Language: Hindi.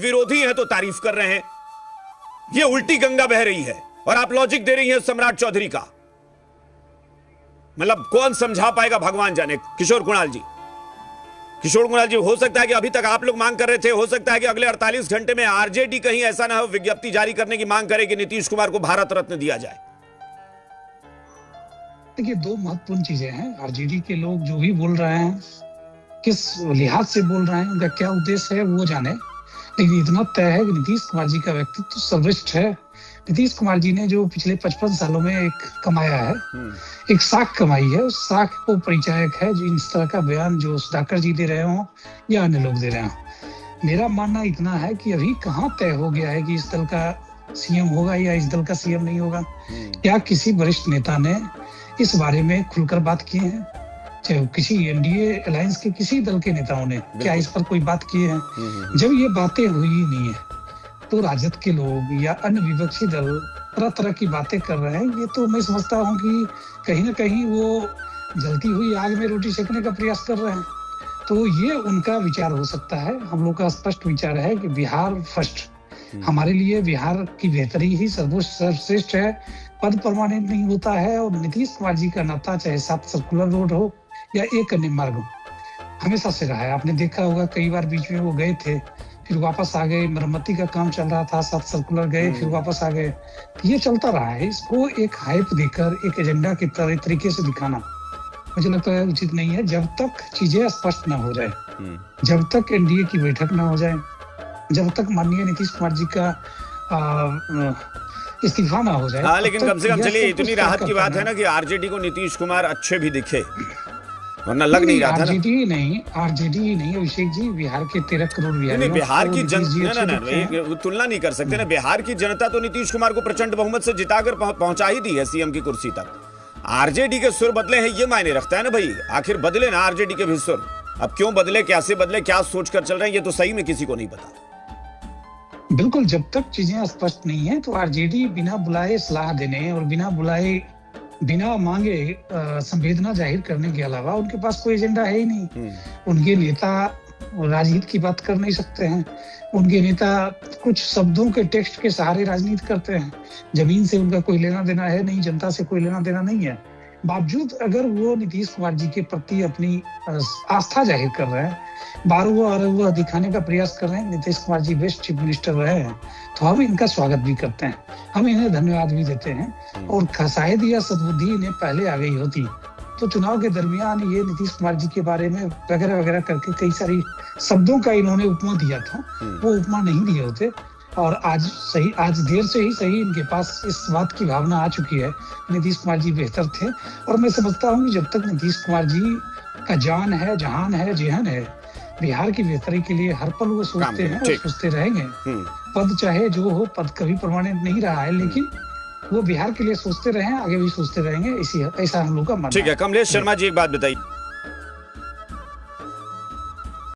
विरोधी हैं तो तारीफ कर रहे हैं। ये उल्टी गंगा बह रही है और आप लॉजिक दे रही हैं सम्राट चौधरी का। मतलब कौन समझा पाएगा, भगवान जाने। किशोर कुणाल जी, हो सकता है कि अभी तक आप लोग मांग कर रहे थे, हो सकता है कि अगले 48 घंटे में आरजेडी कहीं ऐसा ना हो विज्ञप्ति जारी करने की मांग करे कि नीतीश कुमार को भारत रत्न दिया जाए। देखिए, दो महत्वपूर्ण चीजें हैं। आरजेडी के लोग जो भी बोल रहे हैं, किस लिहाज से बोल रहे हैं, उनका क्या उद्देश्य है वो जाने, लेकिन इतना तय है कि नीतीश कुमार जी का व्यक्तित्व तो सर्वश्रेष्ठ है। नीतीश कुमार जी ने जो पिछले 55 सालों में एक कमाया है, एक साख कमाई है, उस साख को परिचायक है जो इस तरह का बयान जो सुधाकर जी दे रहे हो या अन्य लोग दे रहे हो। मेरा मानना इतना है कि अभी कहाँ तय हो गया है कि इस दल का सीएम होगा या इस दल का सीएम नहीं होगा। क्या किसी वरिष्ठ नेता ने इस बारे में खुलकर बात की है? चाहे किसी एनडीए अलायंस के किसी दल के नेताओं ने क्या इस पर कोई बात की है? जब ये बातें हुई नहीं है तो राजद के लोग या अन्य विपक्षी दल तरह तरह की बातें कर रहे हैं। ये तो मैं समझता हूँ कि कहीं ना कहीं वो जलती हुई आग में रोटी सेकने का प्रयास कर रहे हैं। तो ये उनका विचार हो सकता है। हम लोग का स्पष्ट विचार है कि बिहार फर्स्ट, हमारे लिए बिहार की बेहतरी ही सर्वश्रेष्ठ है। पद परमानेंट नहीं होता है और नीतीश कुमार जी का नाता चाहे 7 सर्कुलर रोड हो या एक अन्य मार्ग हो, हमेशा से रहा है। आपने देखा होगा कई बार बीच में वो गए थे, फिर वापस आ गए, मरम्मती का काम चल रहा था, 7 सर्कुलर गए, फिर वापस आ गए। ये चलता रहा है। इसको एक हाइप देकर, एक एजेंडा के तरीके से दिखाना मुझे लगता है उचित नहीं है। जब तक चीजें स्पष्ट ना हो जाए, जब तक एनडीए की बैठक ना हो जाए, जब तक माननीय नीतीश कुमार जी का इस्तीफा ना हो जाए। हाँ, लेकिन कम से कम चलिए इतनी राहत की बात है ना कि आरजेडी को नीतीश कुमार अच्छे भी दिखे, वरना लग नहीं रहा था। आरजेडी नहीं अभिषेक जी, बिहार के 13 करोड़ बिहार की जनता तुलना नहीं कर सकते ना। बिहार की जनता तो नीतीश कुमार को प्रचंड बहुमत से जिताकर पहुंचा ही दी है सीएम की कुर्सी तक। आरजेडी के सुर बदले हैं, ये मायने रखता है ना भाई। आखिर बदले ना आरजेडी के भी सुर। अब क्यों बदले, कैसे बदले, क्या सोच कर चल रहे हैं, ये तो सही में किसी को नहीं पता। बिल्कुल, जब तक चीजें स्पष्ट नहीं है तो आरजेडी बिना बुलाए सलाह देने और बिना मांगे संवेदना जाहिर करने के अलावा उनके पास कोई एजेंडा है ही नहीं। उनके नेता राजनीति की बात कर नहीं सकते हैं। उनके नेता कुछ शब्दों के टेक्स्ट के सहारे राजनीति करते हैं। जमीन से उनका कोई लेना देना है नहीं, जनता से कोई लेना देना नहीं है। बावजूद अगर वो नीतीश कुमार जी के प्रति अपनी आस्था जाहिर कर रहे हैं, बार दिखाने का प्रयास कर रहे हैं Nitish Kumar ji best chief minister रहे हैं, तो हम इनका स्वागत भी करते हैं, हम इन्हें धन्यवाद भी देते हैं। और शायद यह सद्बुद्धि इन्हें पहले आ गई होती तो चुनाव के दरमियान ये नीतीश कुमार जी के बारे में वगैरह वगैरह करके कई सारी शब्दों का इन्होंने उपमा दिया था, वो उपमा नहीं दिए होते। और आज देर से ही सही इनके पास इस बात की भावना आ चुकी है, नीतीश कुमार जी बेहतर थे। और मैं समझता हूँ कि जब तक नीतीश कुमार जी का जान है, जहान है, जेहन है, बिहार की बेहतरी के लिए हर पल वो सोचते हैं और सोचते रहेंगे। पद चाहे जो हो, पद कभी परमानेंट नहीं रहा है, लेकिन वो बिहार के लिए सोचते रहे, आगे भी सोचते रहेंगे। ऐसा हम लोग का मानना है। ठीक है, कमलेश शर्मा जी एक बात बताइए।